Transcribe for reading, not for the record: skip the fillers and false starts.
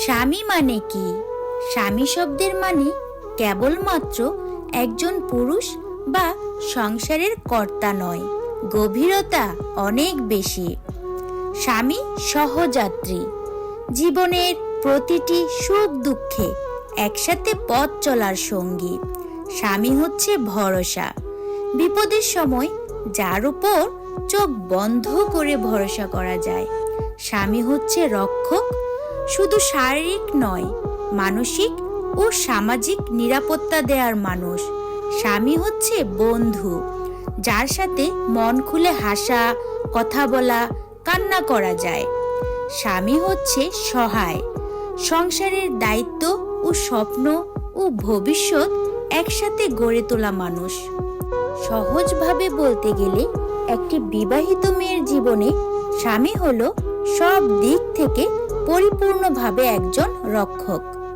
স্বামী মানে কি? স্বামী শব্দের মানে কেবলমাত্র একজন পুরুষ বা সংসারের কর্তা নয়, গভীরতা অনেক বেশি। স্বামী সহযাত্রী, জীবনের প্রতিটি সুখ দুঃখে একসাথে পথ চলার সঙ্গী। স্বামী হচ্ছে ভরসা, বিপদের সময় যার উপর চোখ বন্ধ করে ভরসা করা যায়। স্বামী হচ্ছে রক্ষক, শুধু শারীরিক নয়, মানসিক ও সামাজিক নিরাপত্তা দেওয়ার মানুষ। স্বামী হচ্ছে বন্ধু, যার সাথে মন খুলে হাসা, কথা বলা, কান্না করা যায়। স্বামী হচ্ছে সহায়, সংসারের দায়িত্ব ও স্বপ্ন ও ভবিষ্যৎ একসাথে গড়ে তোলা মানুষ। সহজভাবে বলতে গেলে একটি বিবাহিত মেয়ের জীবনে স্বামী হলো সব দিক থেকে পরিপূর্ণভাবে একজন রক্ষক।